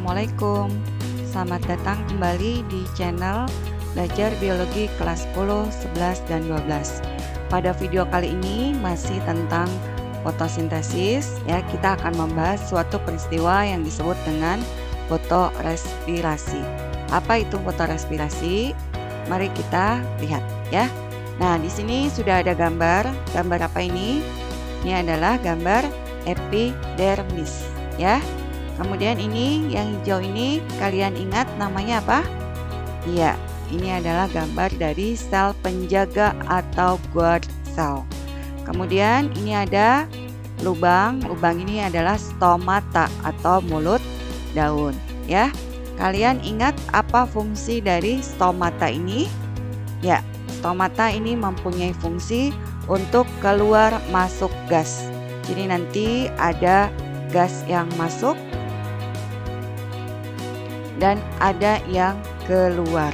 Assalamualaikum. Selamat datang kembali di channel Belajar Biologi kelas 10, 11, dan 12. Pada video kali ini masih tentang fotosintesis ya. Kita akan membahas suatu peristiwa yang disebut dengan fotorespirasi. Apa itu fotorespirasi? Mari kita lihat ya. Nah, di sini sudah ada gambar. Gambar apa ini? Ini adalah gambar epidermis ya. Kemudian ini yang hijau ini kalian ingat namanya apa? Iya, ini adalah gambar dari sel penjaga atau guard cell. Kemudian ini ada lubang. Lubang ini adalah stomata atau mulut daun ya. Kalian ingat apa fungsi dari stomata ini? Ya, stomata ini mempunyai fungsi untuk keluar masuk gas. Jadi nanti ada gas yang masuk dan ada yang keluar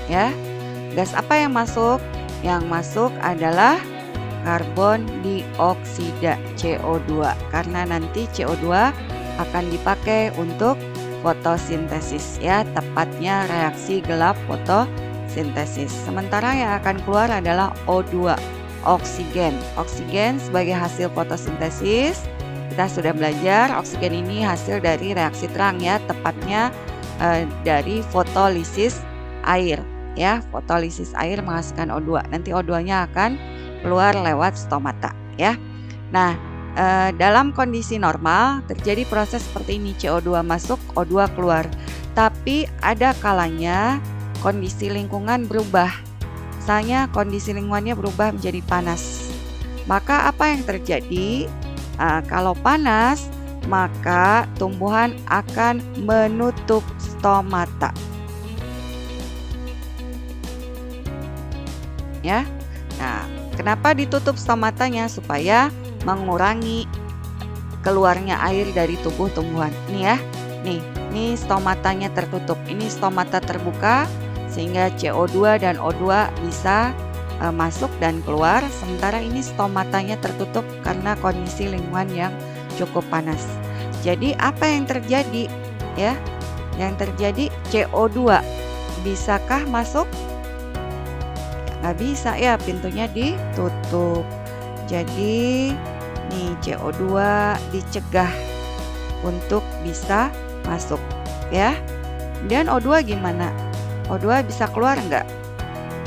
ya. Gas apa yang masuk? Yang masuk adalah karbon dioksida CO2, karena nanti CO2 akan dipakai untuk fotosintesis ya, tepatnya reaksi gelap fotosintesis. Sementara yang akan keluar adalah O2, oksigen. Oksigen sebagai hasil fotosintesis. Kita sudah belajar oksigen ini hasil dari reaksi terang ya, tepatnya dari fotolisis air ya. Fotolisis air menghasilkan O2. Nanti O2-nya akan keluar lewat stomata ya. Nah, dalam kondisi normal terjadi proses seperti ini, CO2 masuk, O2 keluar. Tapi ada kalanya kondisi lingkungan berubah. Misalnya kondisi lingkungannya berubah menjadi panas. Maka apa yang terjadi? Kalau panas, maka tumbuhan akan menutup stomata. Ya. Nah, kenapa ditutup stomatanya? Supaya mengurangi keluarnya air dari tubuh tumbuhan. Ini ya. Nih stomatanya tertutup. Ini stomata terbuka sehingga CO2 dan O2 bisa masuk dan keluar, sementara ini stomatanya tertutup karena kondisi lingkungan yang cukup panas. Jadi apa yang terjadi ya? Yang terjadi CO2 bisakah masuk? Nggak bisa ya, pintunya ditutup. Jadi nih CO2 dicegah untuk bisa masuk ya. Kemudian O2 gimana? O2 bisa keluar nggak?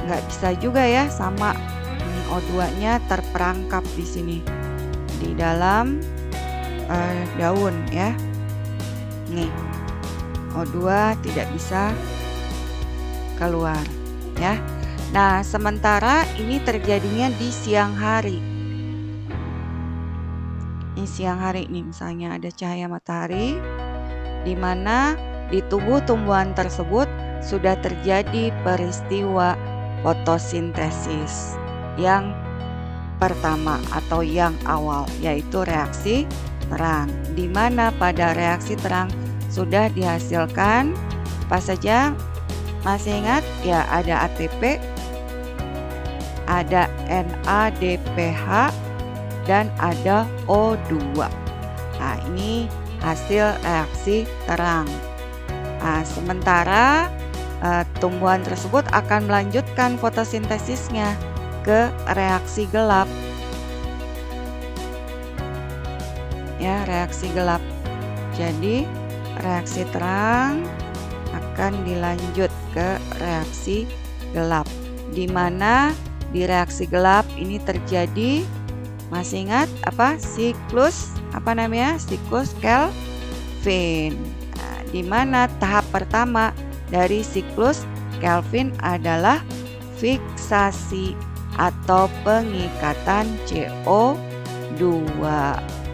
Nggak bisa juga ya, sama ini O2-nya terperangkap di sini di dalam daun ya. Nih O2 tidak bisa keluar ya. Nah, sementara ini terjadinya di siang hari. Ini siang hari nih, misalnya ada cahaya matahari di mana di tubuh tumbuhan tersebut sudah terjadi peristiwa fotosintesis yang pertama atau yang awal, yaitu reaksi terang, di mana pada reaksi terang sudah dihasilkan apa saja? Masih ingat ya, ada ATP, ada NADPH, dan ada O2. Nah, ini hasil reaksi terang. Nah, sementara tumbuhan tersebut akan melanjutkan fotosintesisnya ke reaksi gelap ya, reaksi gelap. Jadi reaksi terang akan dilanjut ke reaksi gelap, di mana di reaksi gelap ini terjadi, masih ingat apa? Siklus apa namanya? Siklus Calvin. Nah, di mana tahap pertama dari siklus Calvin adalah fiksasi atau pengikatan CO2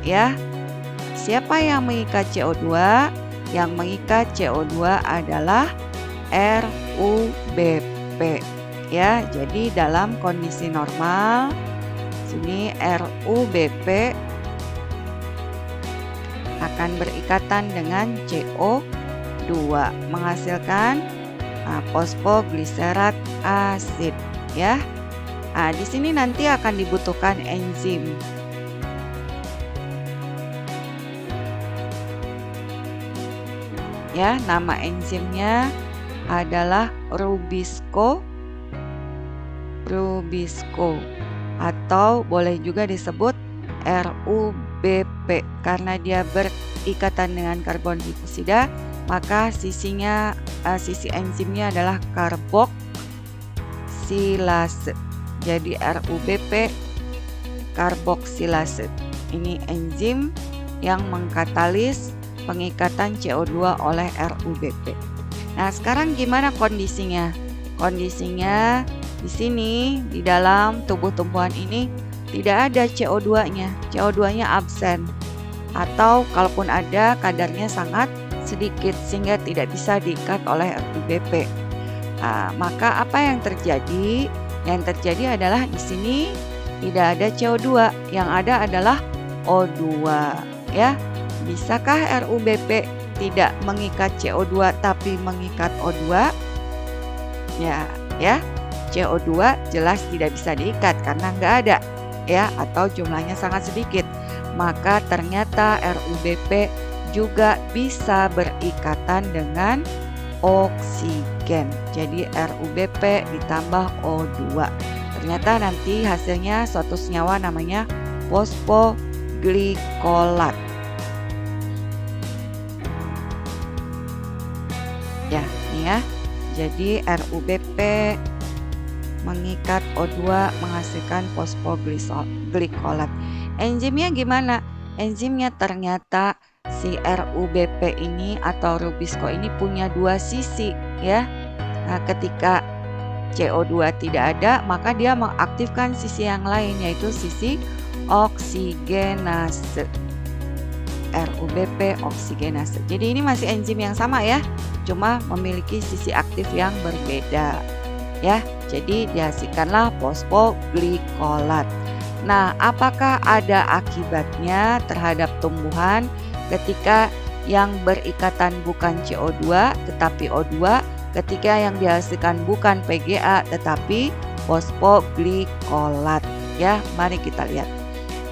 ya. Siapa yang mengikat CO2? Yang mengikat CO2 adalah RUBP ya. Jadi dalam kondisi normal sini RUBP akan berikatan dengan CO2 menghasilkan fosfogliserat asid ya. Nah, di sini nanti akan dibutuhkan enzim. Ya, nama enzimnya adalah Rubisco atau boleh juga disebut RUBP karena dia berikatan dengan karbon dioksida, maka sisi enzimnya adalah karboksilase. Jadi RUBP karboksilase. Ini enzim yang mengkatalis pengikatan CO2 oleh RUBP. Nah, sekarang gimana kondisinya? Kondisinya di sini di dalam tubuh tumbuhan ini tidak ada CO2-nya. CO2-nya absen. Atau kalaupun ada, kadarnya sangat sedikit sehingga tidak bisa diikat oleh RUBP. Nah, maka apa yang terjadi? Yang terjadi adalah di sini tidak ada CO2, yang ada adalah O2, ya. Bisakah RUBP tidak mengikat CO2 tapi mengikat O2? Ya, CO2 jelas tidak bisa diikat karena nggak ada, ya, atau jumlahnya sangat sedikit. Maka ternyata RUBP juga bisa berikatan dengan oksigen. Jadi RUBP ditambah O2. Ternyata nanti hasilnya suatu senyawa namanya fosfoglykolat. Ya, ini ya. Jadi RUBP mengikat O2 menghasilkan fosfoglykolat. Enzimnya gimana? Enzimnya ternyata si RUBP ini atau Rubisco ini punya dua sisi, ya. Nah, ketika CO2 tidak ada, maka dia mengaktifkan sisi yang lain, yaitu sisi oksigenase. RUBP oksigenase. Jadi ini masih enzim yang sama ya, cuma memiliki sisi aktif yang berbeda. Ya, jadi dihasilkanlah fosfoglykolat. Nah, apakah ada akibatnya terhadap tumbuhan ketika yang berikatan bukan CO2 tetapi O2, ketika yang dihasilkan bukan PGA tetapi fosfoglykolat? Ya, mari kita lihat.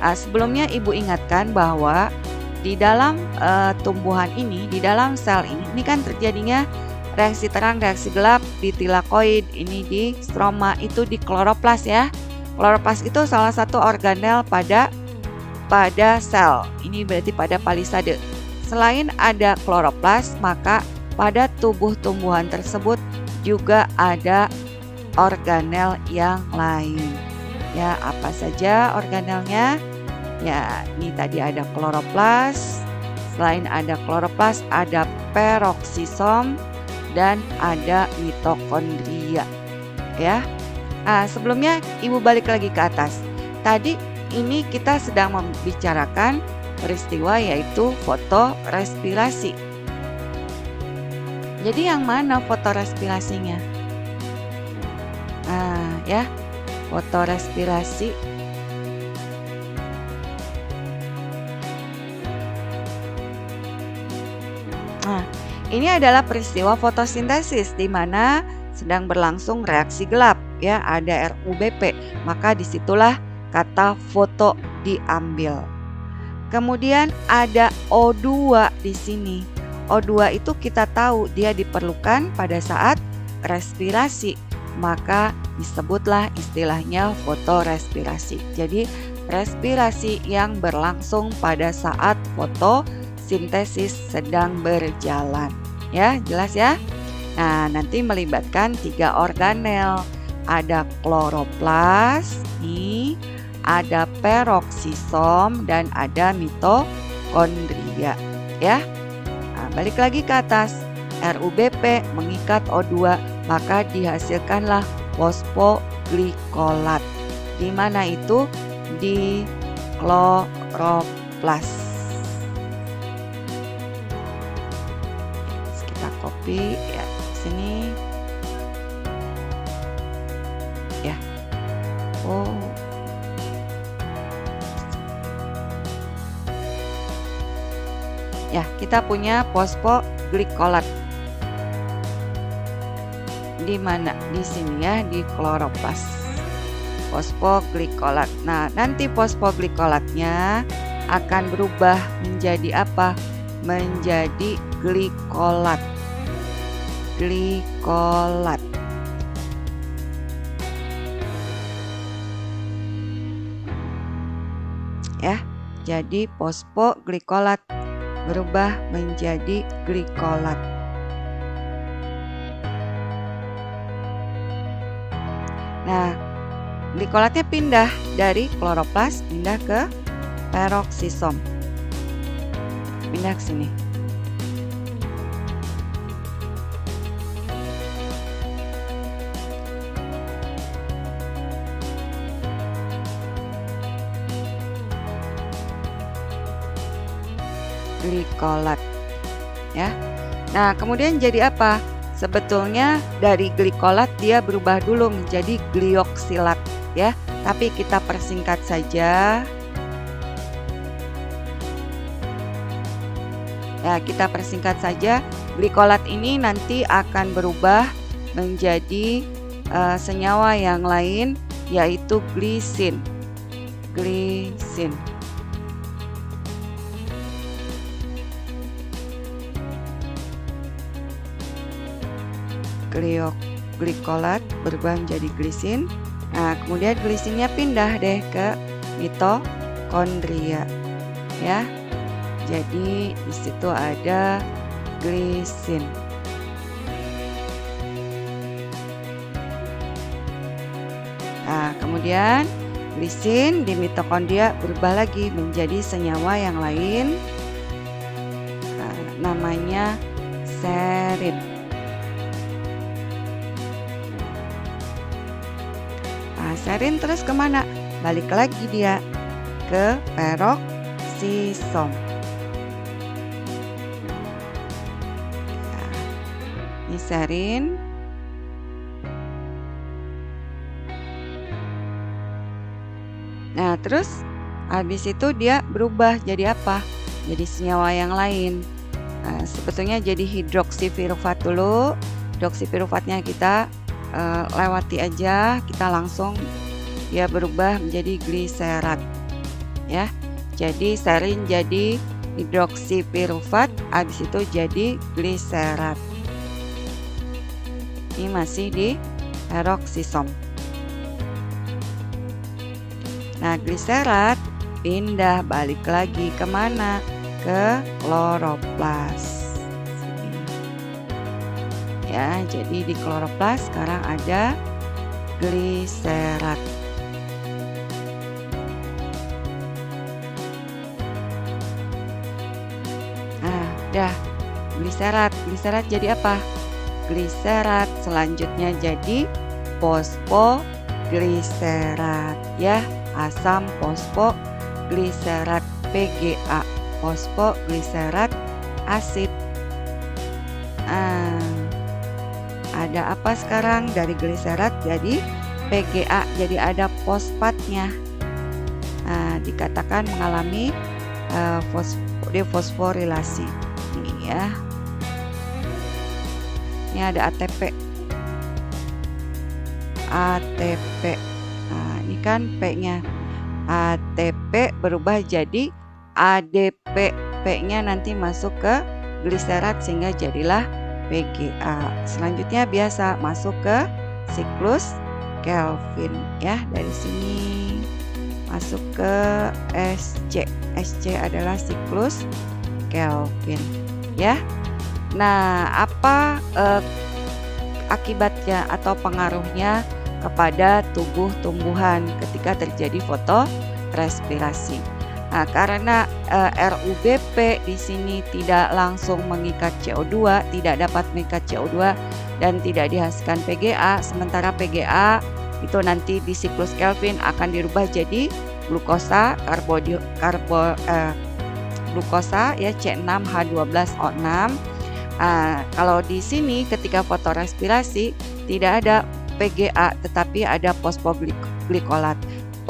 Nah, sebelumnya Ibu ingatkan bahwa di dalam tumbuhan ini, di dalam sel ini kan terjadinya reaksi terang, reaksi gelap di tilakoid, ini di stroma, itu di kloroplas ya. Kloroplas itu salah satu organel pada sel. Ini berarti pada palisade. Selain ada kloroplas, maka pada tubuh tumbuhan tersebut juga ada organel yang lain. Ya, apa saja organelnya? Ya, ini tadi ada kloroplas. Selain ada kloroplas, ada peroksisom dan ada mitokondria. Ya. Nah, sebelumnya Ibu balik lagi ke atas. Tadi ini kita sedang membicarakan peristiwa yaitu fotorespirasi. Jadi yang mana fotorespirasinya? Nah, ya. Fotorespirasi. Nah, ini adalah peristiwa fotosintesis di mana sedang berlangsung reaksi gelap, ya, ada RUBP. Maka disitulah kata foto diambil. Kemudian ada O2 di sini. O2 itu kita tahu dia diperlukan pada saat respirasi. Maka disebutlah istilahnya fotorespirasi. Jadi respirasi yang berlangsung pada saat fotosintesis sedang berjalan. Ya, jelas ya? Nah, nanti melibatkan 3 organel. Ada kloroplas, nih, ada peroksisom, dan ada mitokondria. Ya. Nah, balik lagi ke atas. RUBP mengikat O2, maka dihasilkanlah fosfoglykolat. Di mana itu? Di kloroplas. Kita copy ya sini. Ya. Oh. Ya, kita punya fosfoglykolat. Di mana? Di sini ya, di kloroplas. Fosfoglykolat. Nah, nanti fosfoglykolatnya akan berubah menjadi apa? menjadi glikolat. Glikolat. Ya, jadi fosfoglikolat berubah menjadi glikolat. Nah, glikolatnya pindah dari kloroplas pindah ke peroksisom. Pindah ke sini. Glikolat. Ya. Nah, kemudian jadi apa? Sebetulnya dari glikolat dia berubah dulu menjadi glioksilat ya, tapi kita persingkat saja. Ya, kita persingkat saja. Glikolat ini nanti akan berubah menjadi senyawa yang lain yaitu glisin. Glisin. Glikolat berubah menjadi glisin. Nah, kemudian glisinnya pindah deh ke mitokondria. Ya. Jadi di situ ada glisin. Nah, kemudian glisin di mitokondria berubah lagi menjadi senyawa yang lain. Nah, namanya serin. Serin terus kemana? Balik lagi dia ke peroksisom. Ini serin. Nah, terus habis itu dia berubah jadi apa? Jadi senyawa yang lain. Nah, sebetulnya jadi hidroksipirufat dulu. Hidroksipirufatnya kita lewati aja, kita langsung dia berubah menjadi gliserat ya. Jadi serin jadi hidroksipirufat, habis itu jadi gliserat. Ini masih di peroksisom. Nah, gliserat pindah balik lagi kemana? Ke kloroplas. Ya, jadi di kloroplas sekarang ada gliserat. Nah, udah gliserat. Gliserat jadi apa? Gliserat selanjutnya jadi fosfogliserat ya, asam fosfogliserat PGA, fosfogliserat asid. Ada apa sekarang? Dari gliserat jadi PGA, jadi ada fosfatnya. Nah, dikatakan mengalami defosforilasi. Ini ya. Ini ada ATP. ATP. Nah, ini kan P-nya. ATP berubah jadi ADP. P-nya nanti masuk ke gliserat sehingga jadilah PGA. Selanjutnya biasa masuk ke siklus Kelvin ya, dari sini masuk ke SC. SC adalah siklus Kelvin ya. Nah, apa akibatnya atau pengaruhnya kepada tubuh tumbuhan ketika terjadi fotorespirasi? Nah, karena RUBP di sini tidak langsung mengikat CO2, tidak dapat mengikat CO2 dan tidak dihasilkan PGA, sementara PGA itu nanti di siklus Kelvin akan dirubah jadi glukosa, glukosa ya, C6H12O6. Kalau di sini ketika fotorespirasi tidak ada PGA tetapi ada fosfoglikolat.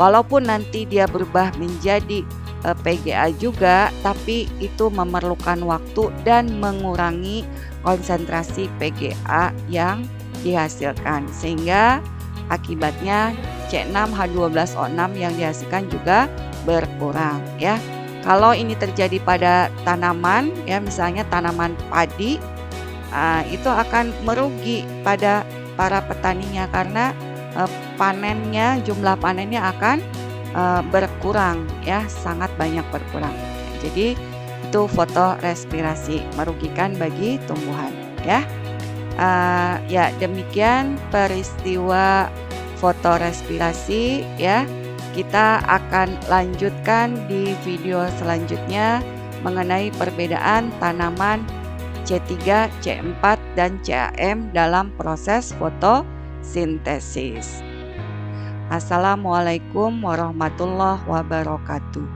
Walaupun nanti dia berubah menjadi PGA juga, tapi itu memerlukan waktu dan mengurangi konsentrasi PGA yang dihasilkan, sehingga akibatnya C6H12O6 yang dihasilkan juga berkurang ya. Kalau ini terjadi pada tanaman, ya misalnya tanaman padi, itu akan merugi pada para petaninya karena panennya, jumlah panennya akan berkurang, ya sangat banyak berkurang. Jadi itu fotorespirasi merugikan bagi tumbuhan, ya. Ya demikian peristiwa fotorespirasi, ya. Kita akan lanjutkan di video selanjutnya mengenai perbedaan tanaman C3, C4, dan CAM dalam proses fotosintesis. Assalamualaikum warahmatullahi wabarakatuh.